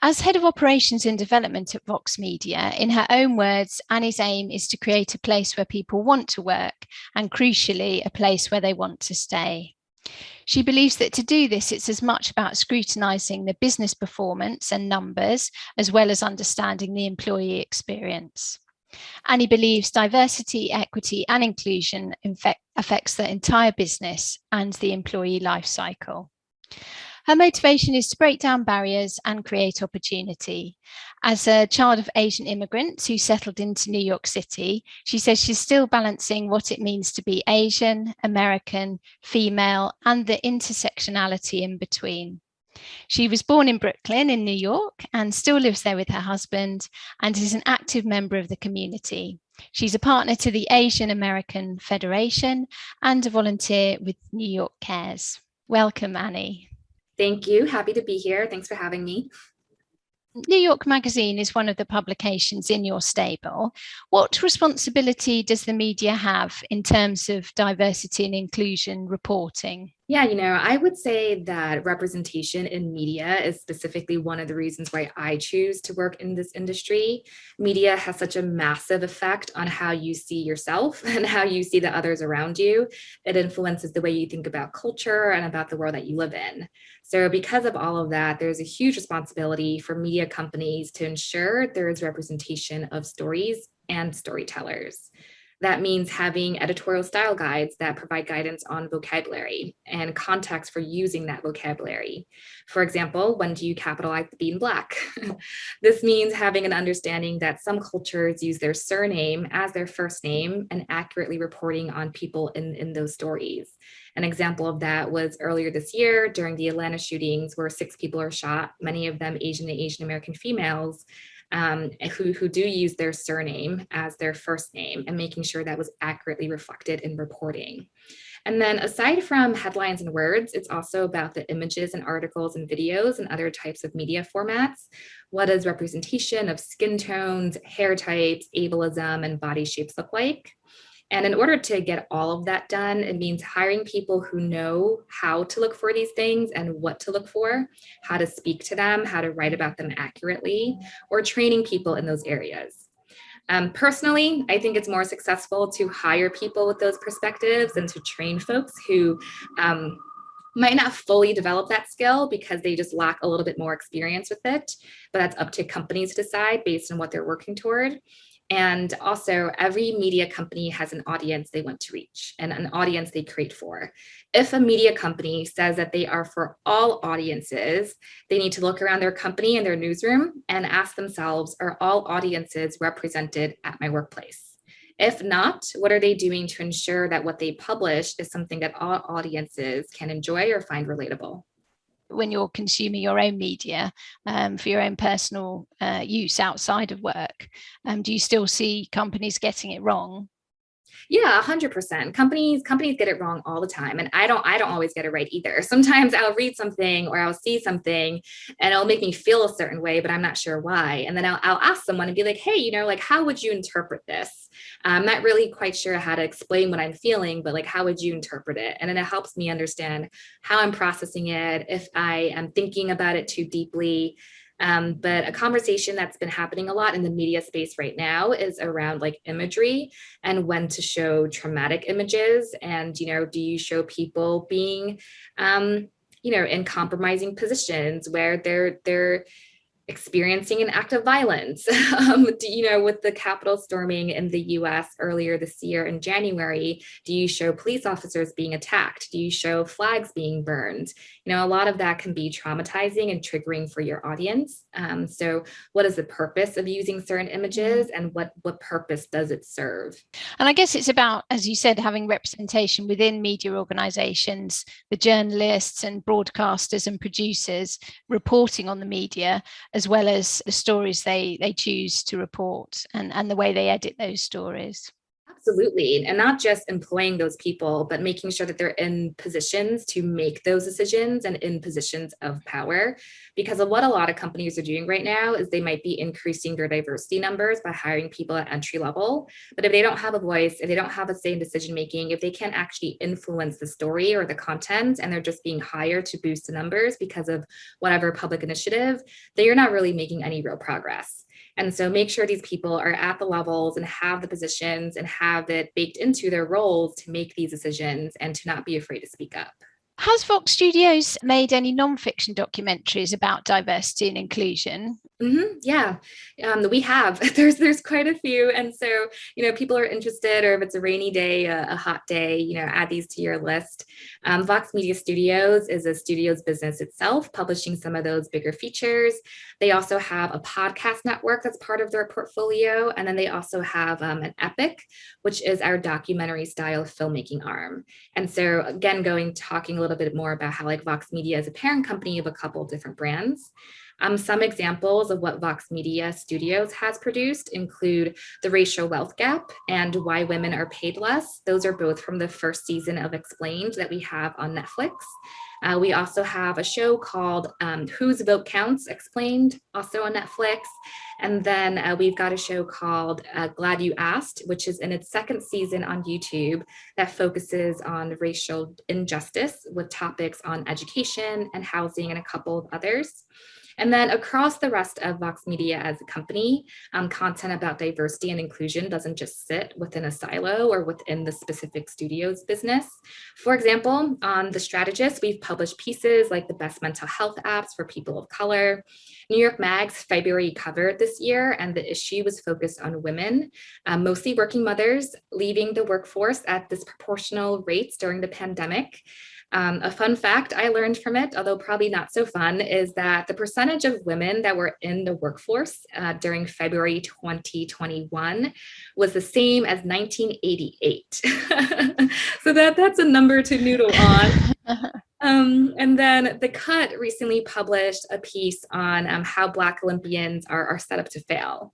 As head of operations and development at Vox Media, in her own words, Annie's aim is to create a place where people want to work and, crucially, a place where they want to stay. She believes that to do this, it's as much about scrutinising the business performance and numbers, as well as understanding the employee experience. Annie believes diversity, equity, and inclusion affects the entire business and the employee life cycle. Her motivation is to break down barriers and create opportunity. As a child of Asian immigrants who settled into New York City, she says she's still balancing what it means to be Asian, American, female, and the intersectionality in between. She was born in Brooklyn in New York and still lives there with her husband and is an active member of the community. She's a partner to the Asian American Federation and a volunteer with New York Cares. Welcome, Annie. Thank you. Happy to be here. Thanks for having me. New York Magazine is one of the publications in your stable. What responsibility does the media have in terms of diversity and inclusion reporting? Yeah, I would say that representation in media is specifically one of the reasons why I choose to work in this industry. Media has such a massive effect on how you see yourself and how you see the others around you. It influences the way you think about culture and about the world that you live in. So because of all of that, there's a huge responsibility for media companies to ensure there is representation of stories and storytellers. That means having editorial style guides that provide guidance on vocabulary and context for using that vocabulary. For example, when do you capitalize the being Black? This means having an understanding that some cultures use their surname as their first name and accurately reporting on people in those stories. An example of that was earlier this year during the Atlanta shootings, where 6 people are shot, many of them Asian and Asian American females, who do use their surname as their first name, and making sure that was accurately reflected in reporting. And then aside from headlines and words, it's also about the images and articles and videos and other types of media formats. What does representation of skin tones, hair types, ableism, and body shapes look like? And in order to get all of that done, it means hiring people who know how to look for these things and what to look for, how to speak to them, how to write about them accurately, or training people in those areas. Personally, I think it's more successful to hire people with those perspectives and to train folks who might not fully develop that skill because they just lack a little bit more experience with it, but that's up to companies to decide based on what they're working toward. And also, every media company has an audience they want to reach and an audience they create for. If a media company says that they are for all audiences, they need to look around their company and their newsroom and ask themselves, are all audiences represented at my workplace? If not, what are they doing to ensure that what they publish is something that all audiences can enjoy or find relatable? When you're consuming your own media for your own personal use outside of work, do you still see companies getting it wrong? Yeah, 100%. Companies get it wrong all the time. And I don't always get it right either. Sometimes I'll read something or I'll see something and it'll make me feel a certain way, but I'm not sure why. And then I'll ask someone and be like, hey, like, how would you interpret this? I'm not really quite sure how to explain what I'm feeling, but like, how would you interpret it? And then it helps me understand how I'm processing it, if I am thinking about it too deeply. But a conversation that's been happening a lot in the media space right now is around like imagery and when to show traumatic images. And, do you show people being, in compromising positions where they're experiencing an act of violence? With the Capitol storming in the US earlier this year in January, do you show police officers being attacked? Do you show flags being burned? A lot of that can be traumatizing and triggering for your audience. So what is the purpose of using certain images and what purpose does it serve? And I guess it's about, as you said, having representation within media organizations, the journalists and broadcasters and producers reporting on the media, as well as the stories they choose to report and the way they edit those stories. Absolutely. And not just employing those people, but making sure that they're in positions to make those decisions and in positions of power. Because of what a lot of companies are doing right now is they might be increasing their diversity numbers by hiring people at entry level. But if they don't have a voice, if they don't have a say in decision making, if they can't actually influence the story or the content, and they're just being hired to boost the numbers because of whatever public initiative, then you're not really making any real progress. And so make sure these people are at the levels and have the positions and have it baked into their roles to make these decisions and to not be afraid to speak up. Has Vox Studios made any non-fiction documentaries about diversity and inclusion? Yeah, we have. There's quite a few, and so people are interested, or if it's a rainy day, a hot day, add these to your list. Vox Media Studios is a studios business itself, publishing some of those bigger features. They also have a podcast network that's part of their portfolio, and then they also have an Epic, which is our documentary style filmmaking arm. And so again, talking a little bit more about how Vox Media is a parent company of a couple of different brands. Some examples of what Vox Media Studios has produced include The Racial Wealth Gap and Why Women Are Paid Less. Those are both from the first season of Explained that we have on Netflix. We also have a show called Whose Vote Counts, Explained, also on Netflix. And then we've got a show called Glad You Asked, which is in its second season on YouTube that focuses on racial injustice with topics on education and housing and a couple of others. And then across the rest of Vox Media as a company, content about diversity and inclusion doesn't just sit within a silo or within the specific studios business. For example, on The Strategist, we've published pieces like the best mental health apps for people of color. New York Mag's February cover this year, and the issue was focused on women, mostly working mothers, leaving the workforce at disproportional rates during the pandemic. A fun fact I learned from it, although probably not so fun, is that the percentage of women that were in the workforce during February 2021 was the same as 1988. So that's a number to noodle on. And then The Cut recently published a piece on how Black Olympians are set up to fail.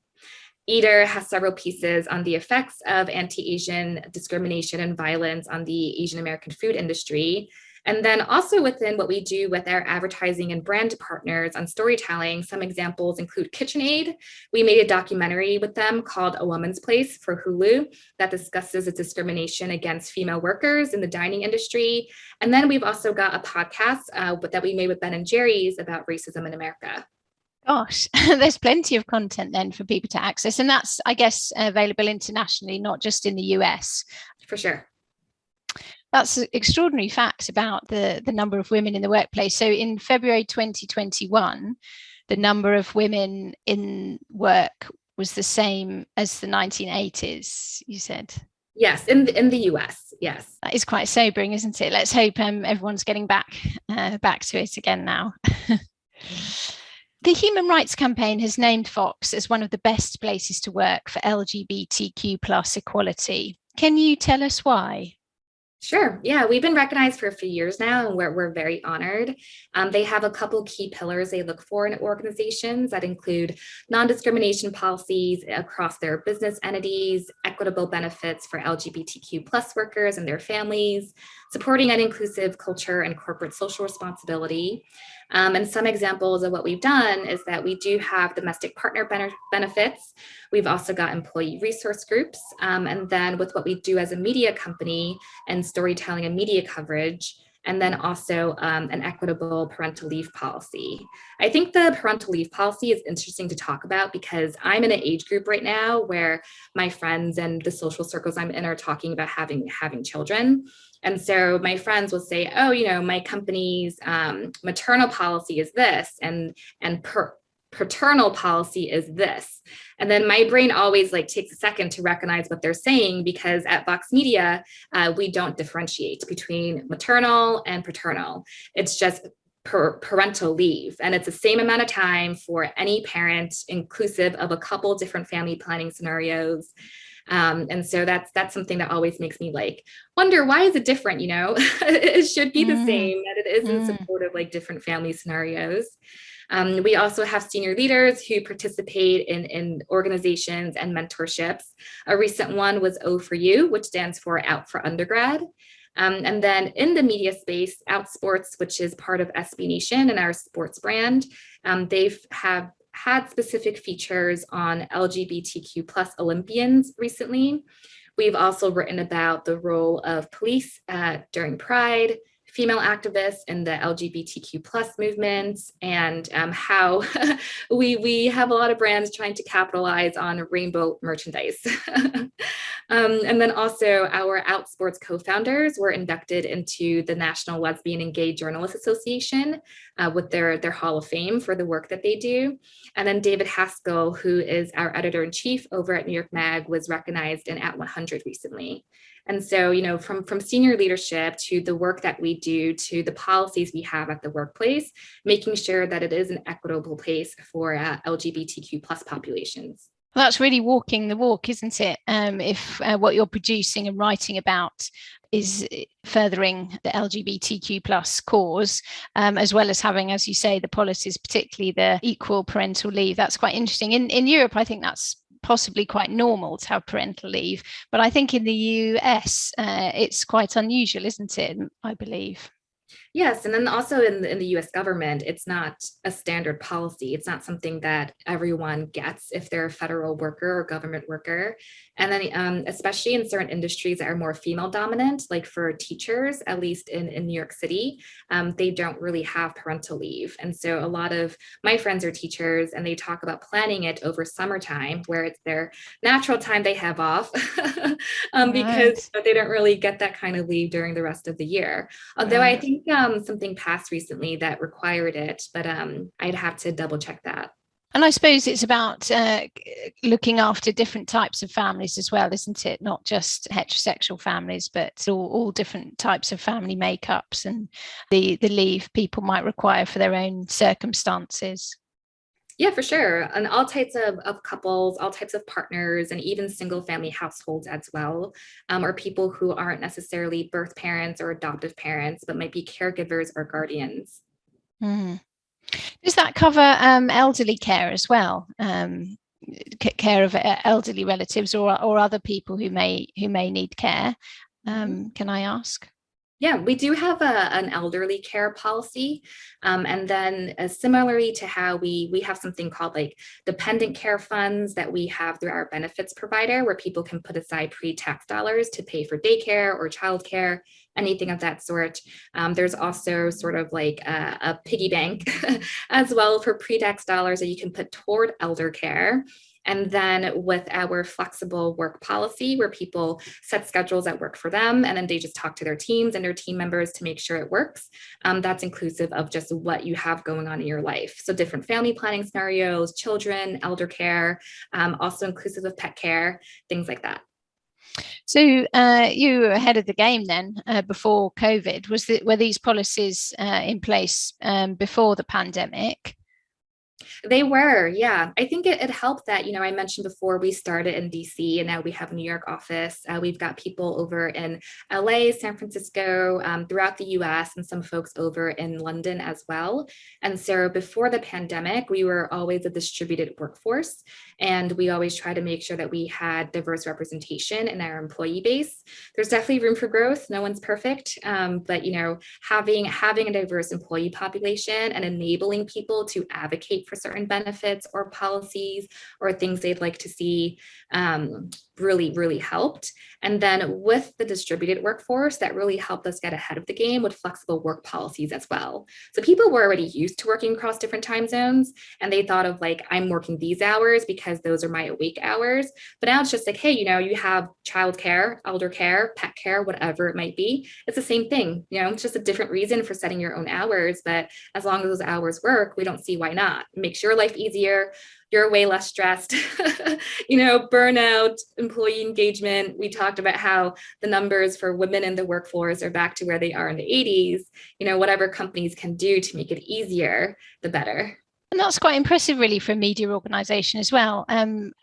Eater has several pieces on the effects of anti-Asian discrimination and violence on the Asian American food industry. And then also within what we do with our advertising and brand partners on storytelling, some examples include KitchenAid. We made a documentary with them called A Woman's Place for Hulu that discusses the discrimination against female workers in the dining industry. And then we've also got a podcast that we made with Ben and Jerry's about racism in America. Gosh, there's plenty of content then for people to access. And that's, I guess, available internationally, not just in the US. For sure. That's an extraordinary fact about the number of women in the workplace. So in February 2021, the number of women in work was the same as the 1980s, you said? Yes, in the US, yes. That is quite sobering, isn't it? Let's hope everyone's getting back to it again now. The Human Rights Campaign has named Vox as one of the best places to work for LGBTQ plus equality. Can you tell us why? Sure. Yeah, we've been recognized for a few years now, and we're very honored. They have a couple key pillars they look for in organizations that include non-discrimination policies across their business entities, equitable benefits for LGBTQ plus workers and their families, supporting an inclusive culture and corporate social responsibility. And some examples of what we've done is that we do have domestic partner benefits. We've also got employee resource groups. And then with what we do as a media company and storytelling and media coverage, and then also an equitable parental leave policy. I think the parental leave policy is interesting to talk about because I'm in an age group right now where my friends and the social circles I'm in are talking about having children. And so my friends will say, oh, my company's maternal policy is this and paternal policy is this. And then my brain always takes a second to recognize what they're saying, because at Vox Media, we don't differentiate between maternal and paternal. It's just parental leave. And it's the same amount of time for any parent, inclusive of a couple different family planning scenarios. And so that's something that always makes me wonder, why is it different? It should be the same, that it is in support of different family scenarios. We also have senior leaders who participate in organizations and mentorships. A recent one was O for You, which stands for Out for Undergrad. And then in the media space, Outsports, which is part of SB Nation and our sports brand, they've have had specific features on LGBTQ plus Olympians recently. We've also written about the role of police during Pride, female activists in the LGBTQ plus movements, and how we have a lot of brands trying to capitalize on rainbow merchandise. And then also our Outsports co-founders were inducted into the National Lesbian and Gay Journalists Association with their Hall of Fame for the work that they do. And then David Haskell, who is our editor-in-chief over at New York Mag, was recognized in At 100 recently. And so, from senior leadership to the work that we do to the policies we have at the workplace, making sure that it is an equitable place for LGBTQ plus populations. Well, that's really walking the walk, isn't it? If what you're producing and writing about is furthering the LGBTQ plus cause, as well as having, as you say, the policies, particularly the equal parental leave. That's quite interesting. In Europe, I think that's possibly quite normal to have parental leave, but I think in the US, it's quite unusual, isn't it? I believe. Yes, and then also in the US government, it's not a standard policy. It's not something that everyone gets if they're a federal worker or government worker. And then especially in certain industries that are more female dominant, like for teachers, at least in New York City, they don't really have parental leave. And so a lot of my friends are teachers and they talk about planning it over summertime where it's their natural time they have off because they don't really get that kind of leave during the rest of the year. Although I think something passed recently that required it, but I'd have to double check that. And I suppose it's about looking after different types of families as well, isn't it? Not just heterosexual families, but all different types of family makeups and the leave people might require for their own circumstances. Yeah, for sure. And all types of couples, all types of partners, and even single family households as well, or people who aren't necessarily birth parents or adoptive parents, but might be caregivers or guardians. Mm. Does that cover elderly care as well? Care of elderly relatives or other people who may need care? Can I ask? Yeah, we do have an elderly care policy. And then similarly to how we have something called like dependent care funds that we have through our benefits provider, where people can put aside pre-tax dollars to pay for daycare or childcare, anything of that sort. There's also sort of like a piggy bank as well for pre-tax dollars that you can put toward elder care. And then with our flexible work policy, where people set schedules that work for them, and then they just talk to their teams and their team members to make sure it works. That's inclusive of just what you have going on in your life. So different family planning scenarios, children, elder care, also inclusive of pet care, things like that. So you were ahead of the game then before COVID. Were these policies in place before the pandemic? They were, yeah. I think it helped that, I mentioned before we started in DC and now we have a New York office. We've got people over in LA, San Francisco, throughout the US, and some folks over in London as well. And so before the pandemic, we were always a distributed workforce, and we always try to make sure that we had diverse representation in our employee base. There's definitely room for growth. No one's perfect, but having a diverse employee population and enabling people to advocate for certain benefits or policies or things they'd like to see really helped. And then with the distributed workforce, that really helped us get ahead of the game with flexible work policies as well. So people were already used to working across different time zones, and they thought of like, I'm working these hours because those are my awake hours. But now it's just like, hey, you have childcare, elder care, pet care, whatever it might be. It's the same thing. It's just a different reason for setting your own hours. But as long as those hours work, we don't see why not. It makes your life easier. You're way less stressed. Burnout, employee engagement. We talked about how the numbers for women in the workforce are back to where they are in the 80s. Whatever companies can do to make it easier, the better. And that's quite impressive, really, for a media organisation as well.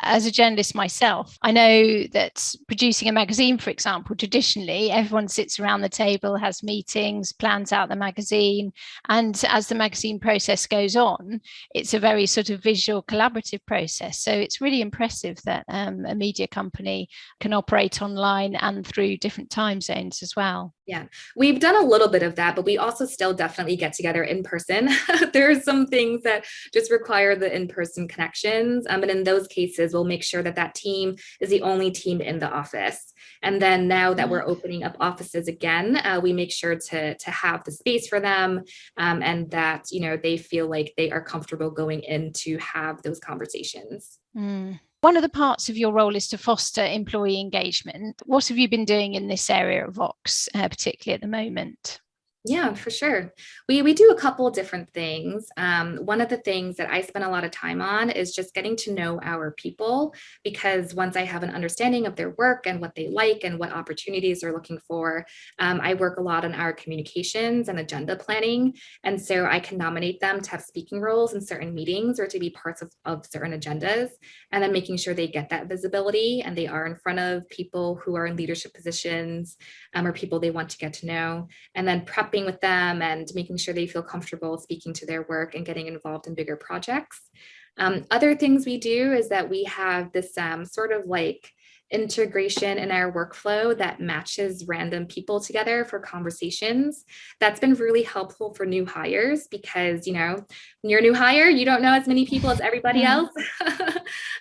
As a journalist myself, I know that producing a magazine, for example, traditionally, everyone sits around the table, has meetings, plans out the magazine. And as the magazine process goes on, it's a very sort of visual, collaborative process. So it's really impressive that a media company can operate online and through different time zones as well. Yeah, we've done a little bit of that, but we also still definitely get together in person. There are some things that just require the in-person connections. And in those cases, we'll make sure that that team is the only team in the office. And then now that we're opening up offices again, we make sure to have the space for them, and that, they feel like they are comfortable going in to have those conversations. One of the parts of your role is to foster employee engagement. What have you been doing in this area of Vox, particularly at the moment? Yeah, for sure. We do a couple different things. One of the things that I spend a lot of time on is just getting to know our people, because once I have an understanding of their work and what they like and what opportunities they're looking for, I work a lot on our communications and agenda planning. And so I can nominate them to have speaking roles in certain meetings or to be parts of certain agendas, and then making sure they get that visibility and they are in front of people who are in leadership positions, or people they want to get to know, and then prepping with them and making sure they feel comfortable speaking to their work and getting involved in bigger projects. Other things we do is that we have this sort of like integration in our workflow that matches random people together for conversations. That's been really helpful for new hires because, when you're a new hire, you don't know as many people as everybody else.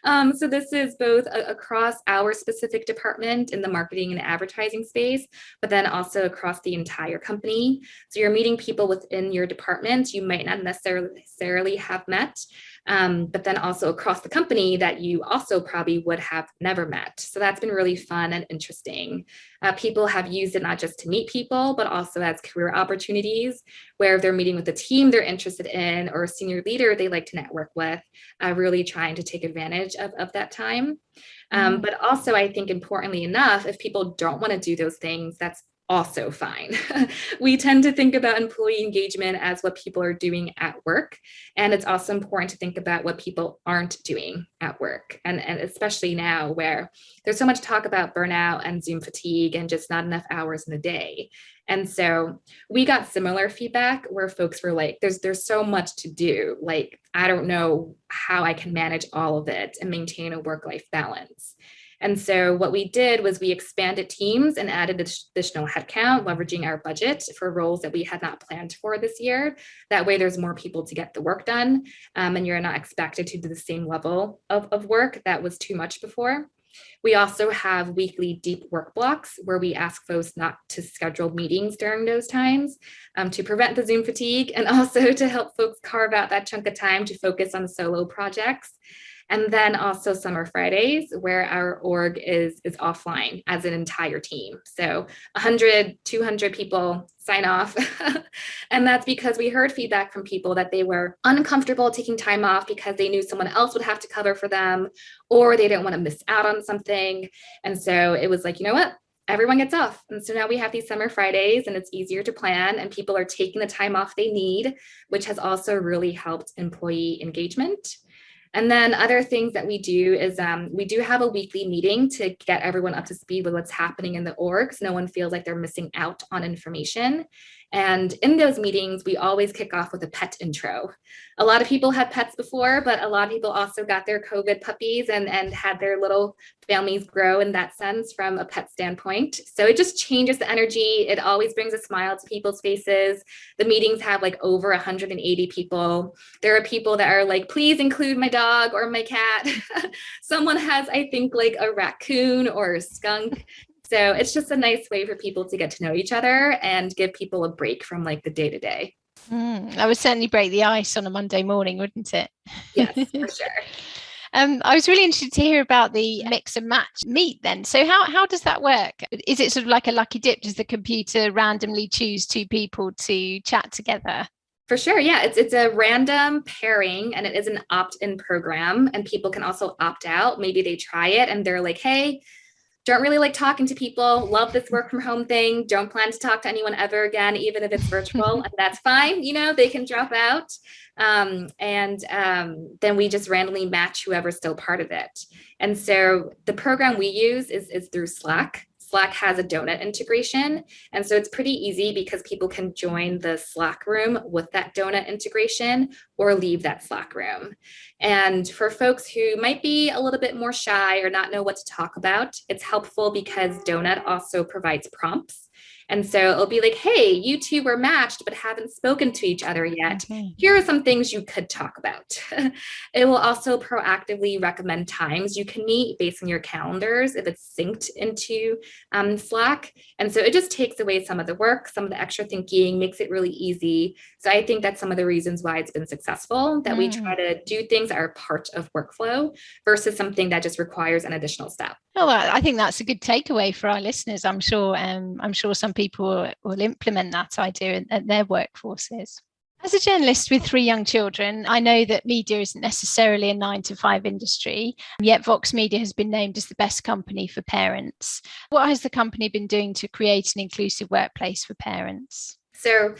So this is both across our specific department in the marketing and advertising space, but then also across the entire company. So you're meeting people within your department you might not necessarily have met, but then also across the company that you also probably would have never met. So that's been really fun and interesting. People have used it not just to meet people, but also as career opportunities, where if they're meeting with a team they're interested in or a senior leader they like to network with, really trying to take advantage of that time. But also, I think importantly enough, if people don't want to do those things, that's also fine. We tend to think about employee engagement as what people are doing at work. And it's also important to think about what people aren't doing at work. And especially now where there's so much talk about burnout and Zoom fatigue and just not enough hours in the day. And so we got similar feedback where folks were like, there's so much to do. Like, I don't know how I can manage all of it and maintain a work-life balance. And so what we did was we expanded teams and added additional headcount, leveraging our budget for roles that we had not planned for this year. That way there's more people to get the work done, and you're not expected to do the same level of work that was too much before. We also have weekly deep work blocks where we ask folks not to schedule meetings during those times, to prevent the Zoom fatigue and also to help folks carve out that chunk of time to focus on solo projects. And then also Summer Fridays, where our org is offline as an entire team. So 100, 200 people sign off. And that's because we heard feedback from people that they were uncomfortable taking time off because they knew someone else would have to cover for them, or they didn't want to miss out on something. And so it was like, you know what? Everyone gets off. And so now we have these Summer Fridays and it's easier to plan and people are taking the time off they need, which has also really helped employee engagement. And then other things that we do is we do have a weekly meeting to get everyone up to speed with what's happening in the org, so no one feels like they're missing out on information. And in those meetings, we always kick off with a pet intro. A lot of people had pets before, but a lot of people also got their COVID puppies and had their little families grow in that sense from a pet standpoint. So it just changes the energy. It always brings a smile to people's faces. The meetings have like over 180 people. There are people that are like, please include my dog or my cat. Someone has, I think, like a raccoon or a skunk. So it's just a nice way for people to get to know each other and give people a break from like the day to day. That would certainly break the ice on a Monday morning, wouldn't it? Yes, for sure. I was really interested to hear about the mix and match meet then. So how does that work? Is it sort of like a lucky dip? Does the computer randomly choose two people to chat together? For sure. Yeah, it's a random pairing and it is an opt-in program and people can also opt out. Maybe they try it and they're like, hey, don't really like talking to people, love this work from home thing, don't plan to talk to anyone ever again, even if it's virtual, and that's fine, they can drop out. Then we just randomly match whoever's still part of it. And so the program we use is through Slack. Slack has a donut integration. And so it's pretty easy because people can join the Slack room with that donut integration or leave that Slack room. And for folks who might be a little bit more shy or not know what to talk about, it's helpful because Donut also provides prompts. And so it'll be like, hey, you two were matched but haven't spoken to each other yet. Here are some things you could talk about. It will also proactively recommend times you can meet based on your calendars if it's synced into Slack. And so it just takes away some of the work, some of the extra thinking, makes it really easy. So I think that's some of the reasons why it's been successful, that we try to do things that are part of workflow versus something that just requires an additional step. Oh, well, I think that's a good takeaway for our listeners. I'm sure some people will implement that idea in their workforces. As a journalist with 3 young children, I know that media isn't necessarily a 9-to-5 industry, yet Vox Media has been named as the best company for parents. What has the company been doing to create an inclusive workplace for parents? So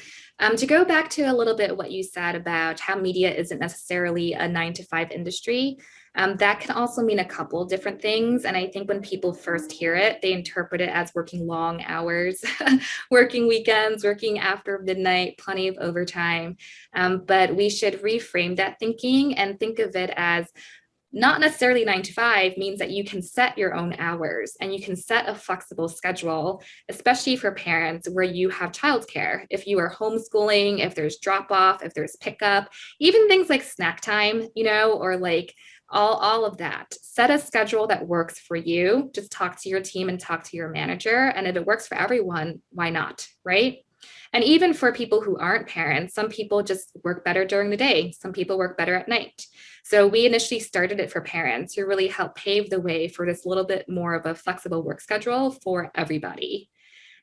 to go back to a little bit what you said about how media isn't necessarily a 9-to-5 industry, that can also mean a couple different things. And I think when people first hear it, they interpret it as working long hours, working weekends, working after midnight, plenty of overtime. But we should reframe that thinking and think of it as not necessarily 9-to-5 means that you can set your own hours and you can set a flexible schedule, especially for parents where you have childcare. If you are homeschooling, if there's drop off, if there's pickup, even things like snack time, or like all of that. Set a schedule that works for you. Just talk to your team and talk to your manager. And if it works for everyone, why not? Right? And even for people who aren't parents, some people just work better during the day. Some people work better at night. So we initially started it for parents to really help pave the way for this little bit more of a flexible work schedule for everybody.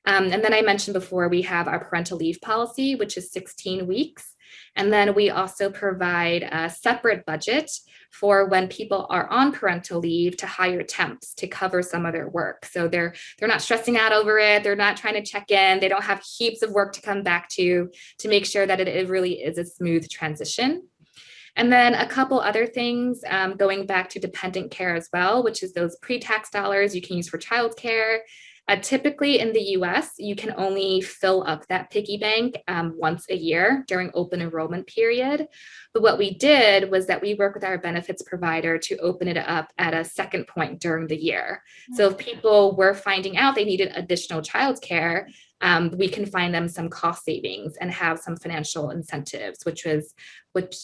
And then I mentioned before, we have our parental leave policy, which is 16 weeks. And then we also provide a separate budget for when people are on parental leave to hire temps to cover some of their work. So they're not stressing out over it. They're not trying to check in. They don't have heaps of work to come back to make sure that it really is a smooth transition. And then a couple other things going back to dependent care as well, which is those pre-tax dollars you can use for childcare. Typically in the US, you can only fill up that piggy bank once a year during open enrollment period. But what we did was that we work with our benefits provider to open it up at a second point during the year. So if people were finding out they needed additional childcare, we can find them some cost savings and have some financial incentives, which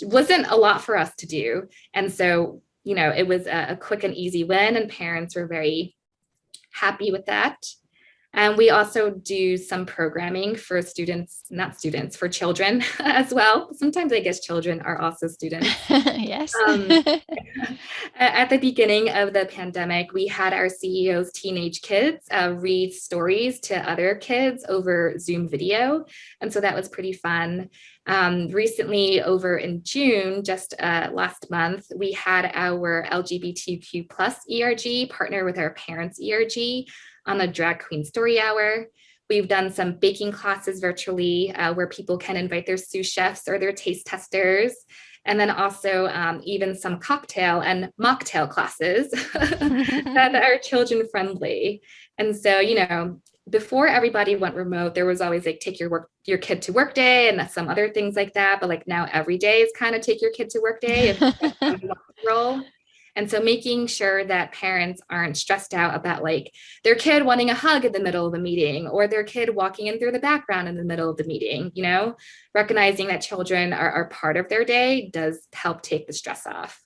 wasn't a lot for us to do. And so, it was a quick and easy win, and parents were very happy with that. And we also do some programming for for children as well. Sometimes I guess children are also students. Yes. At the beginning of the pandemic, we had our CEO's teenage kids read stories to other kids over Zoom video. And so that was pretty fun. Recently, over in June, just last month, we had our LGBTQ plus ERG partner with our parents ERG on the Drag Queen Story Hour. We've done some baking classes virtually where people can invite their sous chefs or their taste testers. And then also even some cocktail and mocktail classes that are children friendly. And so, before everybody went remote, there was always like take your kid to work day and some other things like that. But like now every day is kind of take your kid to work day if role. And so making sure that parents aren't stressed out about like their kid wanting a hug in the middle of the meeting or their kid walking in through the background in the middle of the meeting, recognizing that children are part of their day does help take the stress off.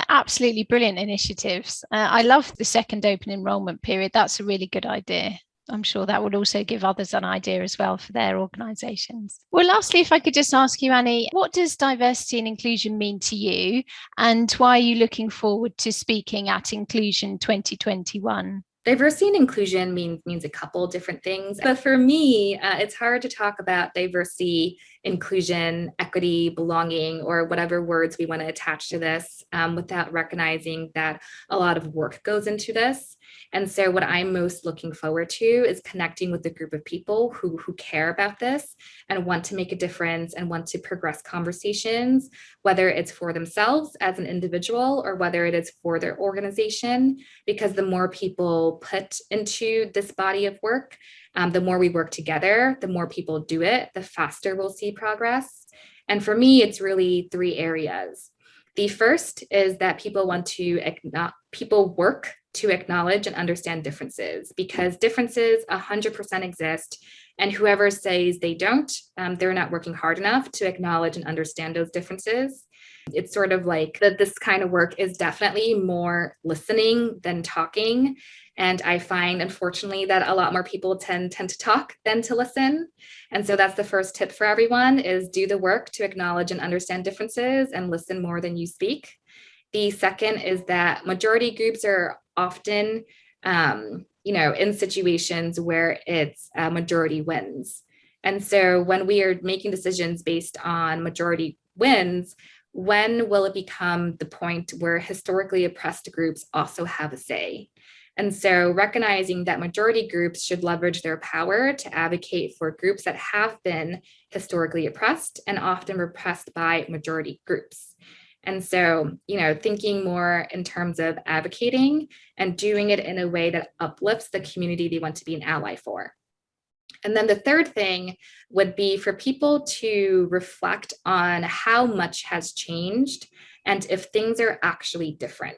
Absolutely brilliant initiatives. I love the second open enrollment period. That's a really good idea. I'm sure that would also give others an idea as well for their organisations. Well, lastly, if I could just ask you, Annie, what does diversity and inclusion mean to you, and why are you looking forward to speaking at Inclusion 2021? Diversity and inclusion means a couple different things. But for me, it's hard to talk about diversity, inclusion, equity, belonging, or whatever words we want to attach to this without recognizing that a lot of work goes into this. And so what I'm most looking forward to is connecting with a group of people who care about this and want to make a difference and want to progress conversations, whether it's for themselves as an individual or whether it is for their organization, because the more people put into this body of work, the more we work together, the more people do it, the faster we'll see progress. And for me, it's really three areas. The first is that people work to acknowledge and understand differences, because differences 100% exist. And whoever says they don't, they're not working hard enough to acknowledge and understand those differences. It's sort of like that this kind of work is definitely more listening than talking. And I find, unfortunately, that a lot more people tend to talk than to listen. And so that's the first tip for everyone, is do the work to acknowledge and understand differences and listen more than you speak. The second is that majority groups are often, in situations where it's majority wins. And so when we are making decisions based on majority wins, when will it become the point where historically oppressed groups also have a say? And so recognizing that majority groups should leverage their power to advocate for groups that have been historically oppressed and often repressed by majority groups. And so, thinking more in terms of advocating and doing it in a way that uplifts the community they want to be an ally for. And then the third thing would be for people to reflect on how much has changed and if things are actually different.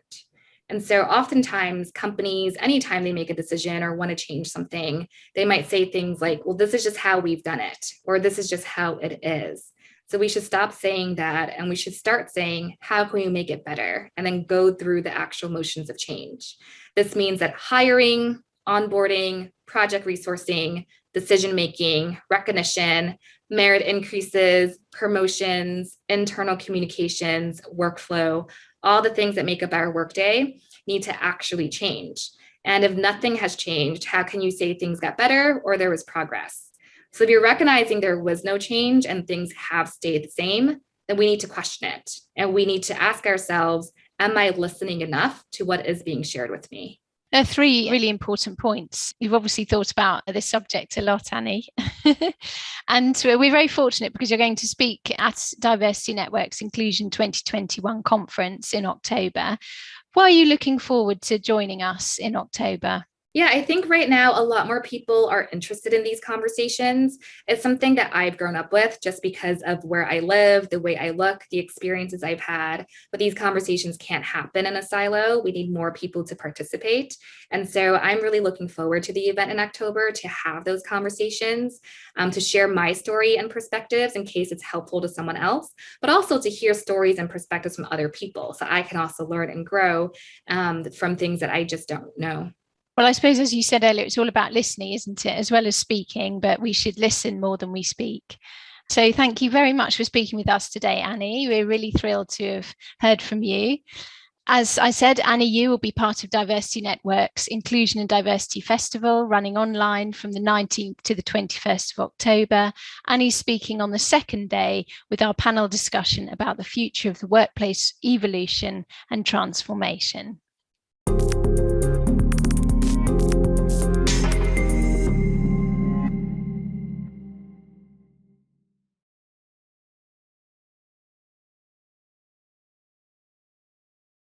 And so oftentimes companies, anytime they make a decision or want to change something, they might say things like, well, this is just how we've done it, or this is just how it is. So we should stop saying that, and we should start saying, how can we make it better? And then go through the actual motions of change. This means that hiring, onboarding, project resourcing, decision-making, recognition, merit increases, promotions, internal communications, workflow, all the things that make up our workday need to actually change. And if nothing has changed, how can you say things got better or there was progress? So if you're recognizing there was no change and things have stayed the same, then we need to question it. And we need to ask ourselves, am I listening enough to what is being shared with me? There are three really important points. You've obviously thought about this subject a lot, Annie. And we're very fortunate because you're going to speak at Diversity Network's Inclusion 2021 conference in October. Why are you looking forward to joining us in October? Yeah, I think right now a lot more people are interested in these conversations. It's something that I've grown up with just because of where I live, the way I look, the experiences I've had. But these conversations can't happen in a silo. We need more people to participate. And so I'm really looking forward to the event in October to have those conversations, to share my story and perspectives in case it's helpful to someone else, but also to hear stories and perspectives from other people so I can also learn and grow from things that I just don't know. Well, I suppose, as you said earlier, it's all about listening, isn't it? As well as speaking, but we should listen more than we speak. So thank you very much for speaking with us today, Annie. We're really thrilled to have heard from you. As I said, Annie, you will be part of Diversity Network's Inclusion and Diversity Festival, running online from the 19th to the 21st of October. Annie's speaking on the second day with our panel discussion about the future of the workplace evolution and transformation.